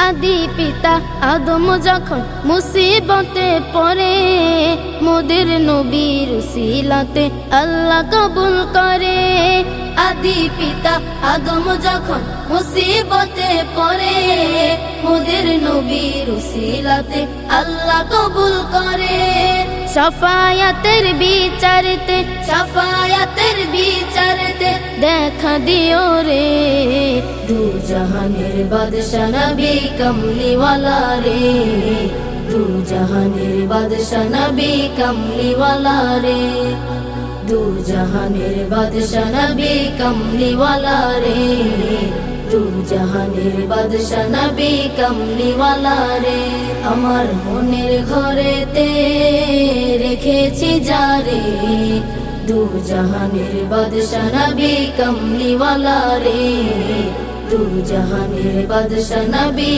আদি পিতা আদম যখন মুসিবতে পড়ে, মোদের নবীর উসিলাতে আল্লাহ কবুল করে। আদি পিতা আদম যখন মুসিবতে পড়ে, মোদের নবীর উসিলাতে আল্লাহ কবুল করে। শাফায়াতের বিচারতে, শাফায়াতের বিচারতে দেখা দিও রে, দু জাহানের বাদশা নবী কমলিওয়ালা রে, দু জাহানের বাদশা নবী কমলিওয়ালা রে, দু জাহানের বাদশা নবী কমলিওয়ালা রে, দু জাহানের বাদশা নবী কমলিওয়ালা রে। আমার মনের ঘরেতে রেখেছি যারে, দু জাহানের বাদশা নবী কমলিওয়ালা রে, দু জাহানের বাদশা নবী।